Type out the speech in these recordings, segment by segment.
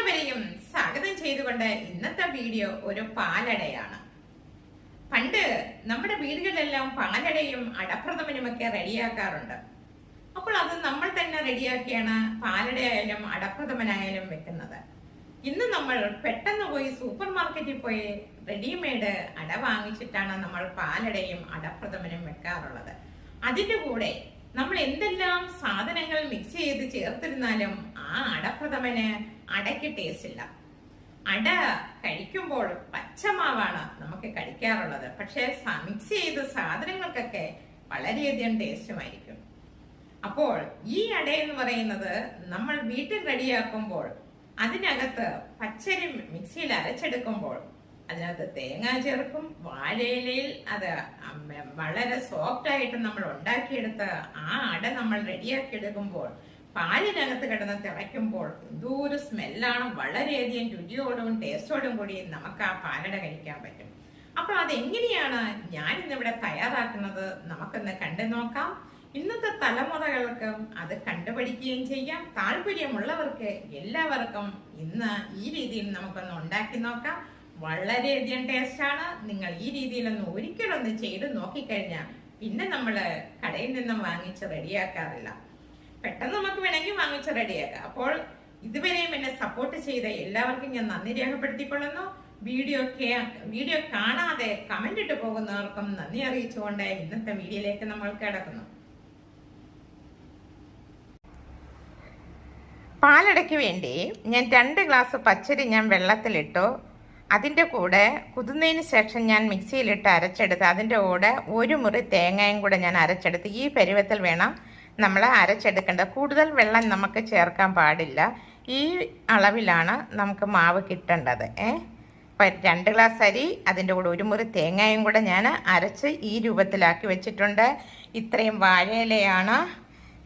എല്ലാവരെയും സ്വാഗതം ചെയ്തുകൊണ്ട് ഇന്നത്തെ വീഡിയോ ഒരു പാലടയാണ്. പണ്ട് നമ്മുടെ വീടുകളിലെല്ലാം പാലടയും അടപ്രഥമനുമൊക്കെ റെഡിയാക്കാറുണ്ട്. അപ്പോൾ അത് നമ്മൾ തന്നെ റെഡിയാക്കിയാണ് പാലടയായാലും അടപ്രഥമനായാലും വെക്കുന്നത്. ഇന്ന് നമ്മൾ പെട്ടെന്ന് പോയി സൂപ്പർ മാർക്കറ്റിൽ പോയി റെഡിമെയ്ഡ് അട വാങ്ങിച്ചിട്ടാണ് നമ്മൾ പാലടയും അടപ്രഥമനും വെക്കാറുള്ളത്. അതിന്റെ കൂടെ നമ്മൾ എന്തെല്ലാം സാധനങ്ങൾ മിക്സ് ചെയ്ത് ചേർത്തിരുന്നാലും ആ അടപ്രഥമന് അടയ്ക്ക് ടേസ്റ്റ് ഇല്ല. അട കഴിക്കുമ്പോൾ പച്ചമാവാണ് നമുക്ക് കഴിക്കാറുള്ളത്. പക്ഷെ മിക്സ് ചെയ്ത സാധനങ്ങൾക്കൊക്കെ വളരെയധികം ടേസ്റ്റുമായിരിക്കും. അപ്പോൾ ഈ അട എന്ന് പറയുന്നത് നമ്മൾ വീട്ടിൽ റെഡിയാക്കുമ്പോൾ അതിനകത്ത് പച്ചരി മിക്സിയിൽ അരച്ചെടുക്കുമ്പോൾ അതിനകത്ത് തേങ്ങ ചേർക്കും. വാഴയിലയിൽ അത് വളരെ സോഫ്റ്റ് ആയിട്ട് നമ്മൾ ഉണ്ടാക്കിയെടുത്ത് ആ അട നമ്മൾ റെഡിയാക്കി എടുക്കുമ്പോൾ പാലിനകത്ത് കിടന്ന് തിളയ്ക്കുമ്പോൾ എന്തോരു സ്മെല്ലാണ്. വളരെയധികം രുചിയോടും ടേസ്റ്റോടും കൂടി നമുക്ക് ആ പാലട കഴിക്കാൻ പറ്റും. അപ്പൊ അതെങ്ങനെയാണ് ഞാൻ ഇന്നിവിടെ തയ്യാറാക്കുന്നത് നമുക്കൊന്ന് കണ്ടു നോക്കാം. ഇന്നത്തെ തലമുറകൾക്കും അത് കണ്ടുപഠിക്കുകയും ചെയ്യാം. താല്പര്യമുള്ളവർക്ക് എല്ലാവർക്കും ഇന്ന് ഈ രീതിയിൽ നമുക്കൊന്ന് ഉണ്ടാക്കി നോക്കാം. വളരെയധികം ടേസ്റ്റാണ്. നിങ്ങൾ ഈ രീതിയിലൊന്ന് ഒരിക്കലൊന്ന് ചെയ്ത് നോക്കിക്കഴിഞ്ഞാൽ പിന്നെ നമ്മള് കടയിൽ നിന്നും വാങ്ങിച്ച് റെഡിയാക്കാറില്ല. പെട്ടെന്ന് നമുക്ക് വേണമെങ്കിൽ വാങ്ങിച്ച് റെഡിയാക്കാം. അപ്പോൾ ഇതുവരെയും എന്നെ സപ്പോർട്ട് ചെയ്ത എല്ലാവർക്കും ഞാൻ നന്ദി രേഖപ്പെടുത്തിക്കൊള്ളുന്നു. വീഡിയോ കാണാതെ കമന്റ് ഇട്ട് പോകുന്നവർക്കും നന്ദി അറിയിച്ചുകൊണ്ട് ഇന്നത്തെ വീഡിയോയിലേക്ക് നമ്മൾ കിടക്കുന്നു. പാലടയ്ക്ക് വേണ്ടി ഞാൻ 2 ഗ്ലാസ് പച്ചരി ഞാൻ വെള്ളത്തിലിട്ടു. അതിൻ്റെ കൂടെ കുതിർന്നതിന് ശേഷം ഞാൻ മിക്സിയിലിട്ട് അരച്ചെടുത്ത് അതിൻ്റെ കൂടെ 1 മുറി തേങ്ങയും കൂടെ ഞാൻ അരച്ചെടുത്ത് ഈ പരുവത്തിൽ വേണം നമ്മൾ അരച്ചെടുക്കേണ്ടത്. കൂടുതൽ വെള്ളം നമുക്ക് ചേർക്കാൻ പാടില്ല. ഈ അളവിലാണ് നമുക്ക് മാവ് കിട്ടേണ്ടത്. അപ്പം 2 ഗ്ലാസ് അരി, അതിൻ്റെ കൂടെ 1 മുറി തേങ്ങയും കൂടെ ഞാൻ അരച്ച് ഈ രൂപത്തിലാക്കി വെച്ചിട്ടുണ്ട്. ഇത്രയും വാഴയിലയാണ്.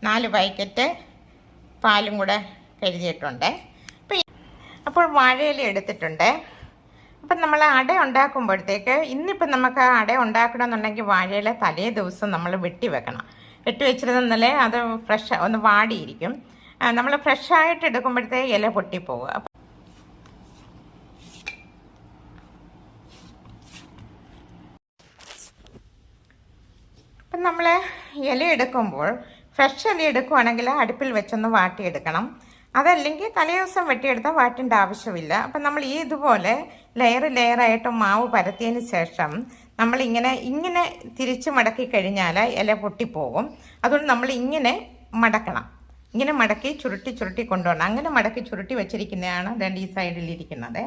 4 പാക്കറ്റ് പാലും കൂടെ കരുതിയിട്ടുണ്ട്. അപ്പോൾ വാഴയില എടുത്തിട്ടുണ്ട്. അപ്പം നമ്മൾ അട ഉണ്ടാക്കുമ്പോഴത്തേക്ക് ഇന്നിപ്പം നമുക്ക് അട ഉണ്ടാക്കണമെന്നുണ്ടെങ്കിൽ വാഴയില തലേ ദിവസം നമ്മൾ വെട്ടി വെക്കണം. വെട്ടി വെച്ചിരുന്നാലേ അത് ഫ്രഷ് ഒന്ന് വാടിയിരിക്കും. നമ്മൾ ഫ്രഷായിട്ട് എടുക്കുമ്പോഴത്തേക്ക് ഇല പൊട്ടിപ്പോവുക. അപ്പം നമ്മൾ ഇല എടുക്കുമ്പോൾ ഫ്രഷ് ഇല എടുക്കുവാണെങ്കിൽ അടുപ്പിൽ വെച്ചൊന്ന് വാട്ടിയെടുക്കണം. അതല്ലെങ്കിൽ തലേദിവസം വെട്ടിയെടുത്താൽ വാട്ടേണ്ട ആവശ്യമില്ല. അപ്പം നമ്മൾ ഇതുപോലെ ലെയറായിട്ട് മാവ് പരത്തിയതിന് ശേഷം നമ്മളിങ്ങനെ തിരിച്ച് മടക്കി കഴിഞ്ഞാൽ ഇല പൊട്ടിപ്പോകും. അതുകൊണ്ട് നമ്മൾ ഇങ്ങനെ മടക്കണം. ഇങ്ങനെ മടക്കി ചുരുട്ടി കൊണ്ടുപോകണം. അങ്ങനെ മടക്കി ചുരുട്ടി വെച്ചിരിക്കുന്നതാണ് ഈ സൈഡിലിരിക്കുന്നത്.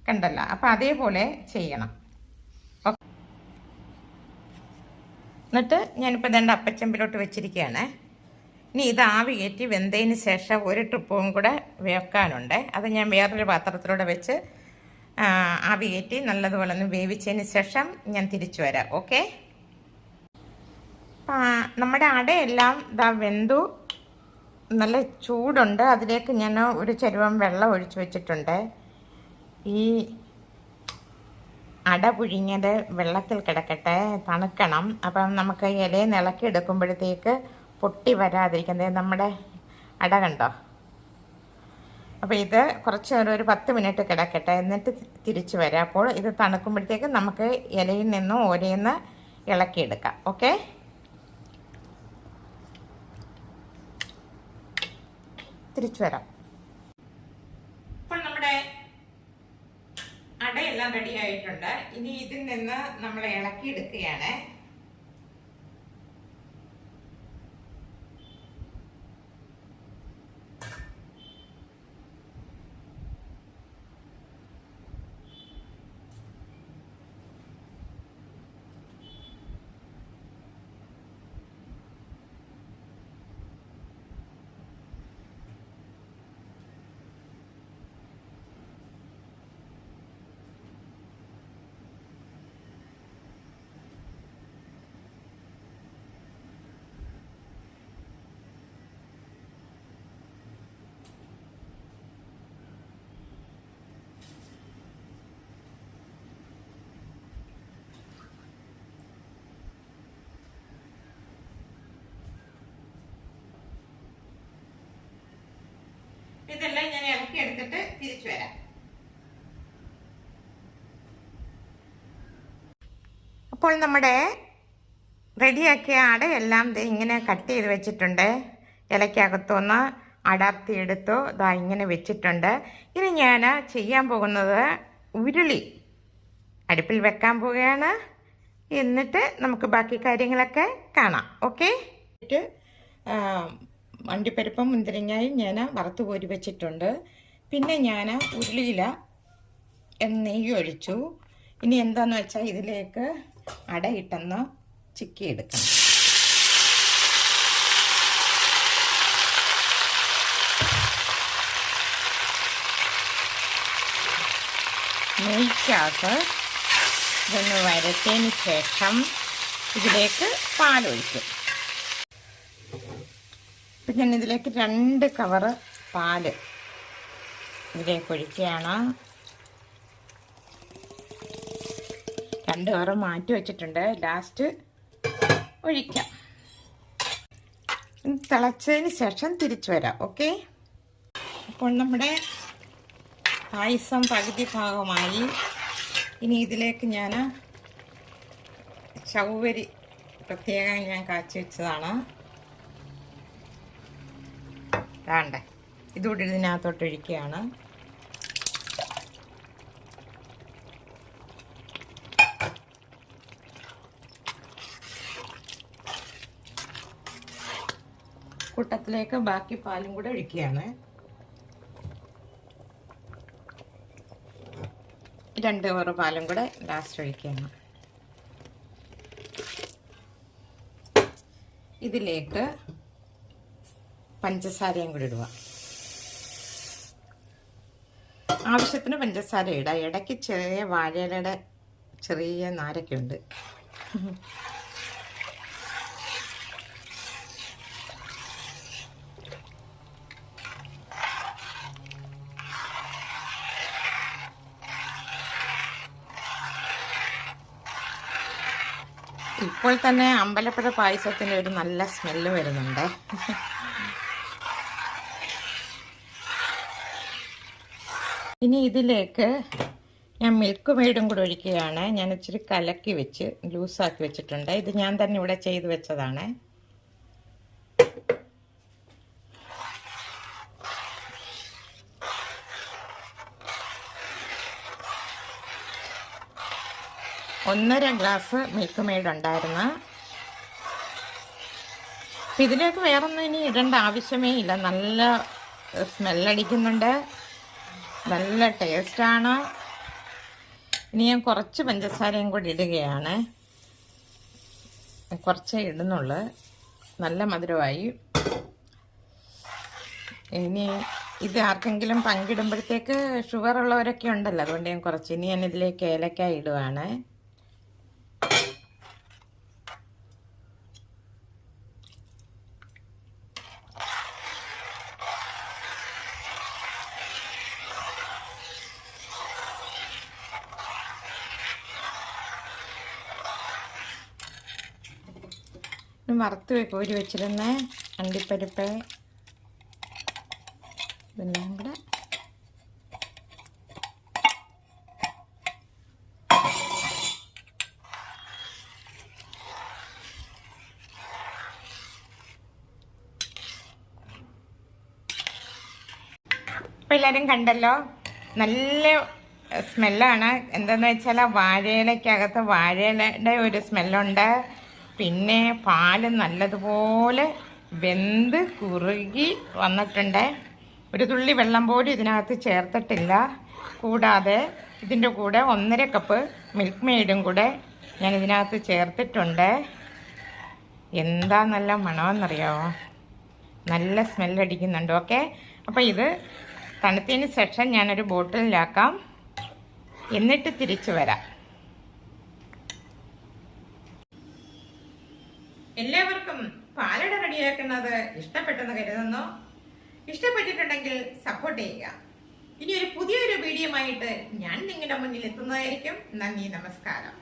കണ്ടല്ലോ? അപ്പം അതേപോലെ ചെയ്യണം. എന്നിട്ട് ഞാനിപ്പോൾ അപ്പച്ചമ്പിലോട്ട് വെച്ചിരിക്കുകയാണ്. ഇനി ഇത് ആവി കയറ്റി വെന്തതിന് ശേഷം 1 ട്രിപ്പും കൂടെ വെക്കാനുണ്ട്. അത് ഞാൻ വേറൊരു പാത്രത്തിലൂടെ വെച്ച് ആവി കയറ്റി നല്ലതുപോലെ ഒന്ന് വേവിച്ചതിന് ശേഷം ഞാൻ തിരിച്ചു വരാം. ഓക്കെ. നമ്മുടെ അടയെല്ലാം വെന്തു. നല്ല ചൂടുണ്ട്. അതിലേക്ക് ഞാൻ 1 ചരുവം വെള്ളം ഒഴിച്ചു വെച്ചിട്ടുണ്ട്. ഈ അട പുഴുങ്ങിയത് വെള്ളത്തിൽ കിടക്കട്ടെ, തണുക്കണം. അപ്പം നമുക്ക് ഇലയിൽ ഇളക്കി എടുക്കുമ്പോഴത്തേക്ക് പൊട്ടി വരാതിരിക്കുന്നത് നമ്മുടെ അട കണ്ടോ. അപ്പോൾ ഇത് കുറച്ച് നേരം ഒരു 10 മിനിറ്റ് കിടക്കട്ടെ, എന്നിട്ട് തിരിച്ചു വരാം. അപ്പോൾ ഇത് തണുക്കുമ്പോഴത്തേക്ക് നമുക്ക് ഇലയിൽ നിന്നും ഓരോന്ന് ഇളക്കിയെടുക്കാം. ഓക്കെ. തിരിച്ചു വരാം. അപ്പോൾ നമ്മുടെ അടയെല്ലാം റെഡി ആയിട്ടുണ്ട്. ഇനി ഇതിൽ നിന്ന് നമ്മൾ ഇളക്കിയെടുക്കുകയാണ്. എടുത്തിട്ട് തിരിച്ചു വരാം. അപ്പോൾ നമ്മുടെ റെഡിയാക്കിയ അടയെല്ലാം ഇങ്ങനെ കട്ട് ചെയ്ത് വെച്ചിട്ടുണ്ട്. ഇലയ്ക്കകത്തുനിന്ന് അടർത്തിയെടുത്തു ഇതാ ഇങ്ങനെ വെച്ചിട്ടുണ്ട്. ഇനി ഞാൻ ചെയ്യാൻ പോകുന്നത് ഉരുളി അടുപ്പിൽ വെക്കാൻ പോവുകയാണ്. എന്നിട്ട് നമുക്ക് ബാക്കി കാര്യങ്ങളൊക്കെ കാണാം. ഓക്കെ. അണ്ടിപ്പരിപ്പും മുന്തിരിങ്ങയും ഞാൻ വറുത്ത് കോരി വെച്ചിട്ടുണ്ട്. പിന്നെ ഞാൻ ഉരുളിയിൽ നെയ്യ് ഒഴിച്ചു. ഇനി എന്താണെന്ന് വെച്ചാൽ ഇതിലേക്ക് അടയിട്ടെന്ന് ചിക്കി എടുക്കണം. നെയ്ക്കകത്ത് ഇതൊന്ന് വരച്ചതിന് ശേഷം ഇതിലേക്ക് പാലൊഴിക്കും. ഇപ്പം ഞാൻ ഇതിലേക്ക് 2 കവറ് പാല് ഇതിലേക്ക് ഒഴിക്കുകയാണ്. 2 കവറ് മാറ്റി വെച്ചിട്ടുണ്ട്. ലാസ്റ്റ് ഒഴിക്കാം. തിളച്ചതിന് ശേഷം തിരിച്ചു വരാം. ഓക്കെ. അപ്പോൾ നമ്മുടെ പായസം പകുതി ഭാഗമായി. ഇനി ഇതിലേക്ക് ഞാൻ ചവ്വരി പ്രത്യേകം ഞാൻ കാച്ചി വെച്ചതാണ്. വേണ്ടേ ഇതുകൂടി ഇതിനകത്തോട്ട് ഒഴിക്കുകയാണ്. കൂട്ടത്തിലേക്ക് ബാക്കി പാലും കൂടെ ഒഴിക്കുകയാണ്. 2 കവർ പാലും കൂടെ ലാസ്റ്റ് ഒഴിക്കുകയാണ്. ഇതിലേക്ക് പഞ്ചസാരയും കൂടി ഇടുക. ആവശ്യത്തിന് പഞ്ചസാര ഇടുക. ഇടയ്ക്ക് ചെറിയ വാഴയിലയുടെ ചെറിയ നാരൊക്കെ ഉണ്ട്. ഇപ്പോൾ തന്നെ അമ്പലപ്പുഴ പായസത്തിൻ്റെ ഒരു നല്ല സ്മെല്ല് വരുന്നുണ്ട്. ഇനി ഇതിലേക്ക് ഞാൻ മിൽക്ക് മെയ്ഡും കൂടെ ഒഴിക്കുകയാണ്. ഞാൻ ഇച്ചിരി കലക്കി വെച്ച് ലൂസാക്കി വെച്ചിട്ടുണ്ട്. ഇത് ഞാൻ തന്നെ ഇവിടെ ചെയ്ത് വെച്ചതാണ്. ഒന്നര ഗ്ലാസ് മിൽക്ക് മെയ്ഡ് ഉണ്ടായിരുന്നു. അപ്പം ഇതിലേക്ക് വേറൊന്നും ഇനി ഇടേണ്ട ആവശ്യമേ ഇല്ല. നല്ല സ്മെല്ലടിക്കുന്നുണ്ട്, നല്ല ടേസ്റ്റാണ്. ഇനി ഞാൻ കുറച്ച് പഞ്ചസാരയും കൂടി ഇടുകയാണ്. കുറച്ചേ ഇടുന്നുള്ളൂ. നല്ല മധുരമായി. ഇനി ഇത് ആർക്കെങ്കിലും പങ്കിടുമ്പോഴത്തേക്ക് ഷുഗർ ഉള്ളവരൊക്കെ ഉണ്ടല്ലോ, അതുകൊണ്ട് ഞാൻ കുറച്ച് ഇനി ഞാൻ ഇതിലേക്ക് ഏലക്കായ ഇടുവാണ്. വറുത്ത് കോരി വെച്ചിരുന്ന അണ്ടിപ്പരിപ്പ് ഇതെല്ലാം കൂടെ അപ്പോൾ എല്ലാവരും കണ്ടല്ലോ, നല്ല സ്മെല്ലാണ്. എന്താണെന്ന് വെച്ചാൽ വാഴയിലക്കകത്ത് വാഴയിലയുടെ ഒരു സ്മെല്ലുണ്ട്. പിന്നെ പാല് നല്ലതുപോലെ വെന്ത് കുറുകി വന്നിട്ടുണ്ട്. ഒരു തുള്ളി വെള്ളം പോലും ഇതിനകത്ത് ചേർത്തിട്ടില്ല. കൂടാതെ ഇതിൻ്റെ കൂടെ 1.5 കപ്പ് മിൽക്ക് മെയ്ഡും കൂടെ ഞാൻ ഇതിനകത്ത് ചേർത്തിട്ടുണ്ട്. എന്താ നല്ല മണമെന്നറിയാമോ, നല്ല സ്മെല്ലടിക്കുന്നുണ്ട്. ഓക്കെ. അപ്പോൾ ഇത് തണുത്തതിന് ശേഷം ഞാനൊരു ബോട്ടിലിലാക്കാം, എന്നിട്ട് തിരിച്ചു വരാം. എല്ലാവർക്കും പാലട റെഡിയാക്കുന്നത് ഇഷ്ടപ്പെട്ടെന്ന് കരുതുന്നു. ഇഷ്ടപ്പെട്ടിട്ടുണ്ടെങ്കിൽ സപ്പോർട്ട് ചെയ്യുക. ഇനി ഒരു പുതിയൊരു വീഡിയോ ആയിട്ട് ഞാൻ നിങ്ങളുടെ മുന്നിൽ എത്തുന്നതായിരിക്കും. നന്ദി, നമസ്കാരം.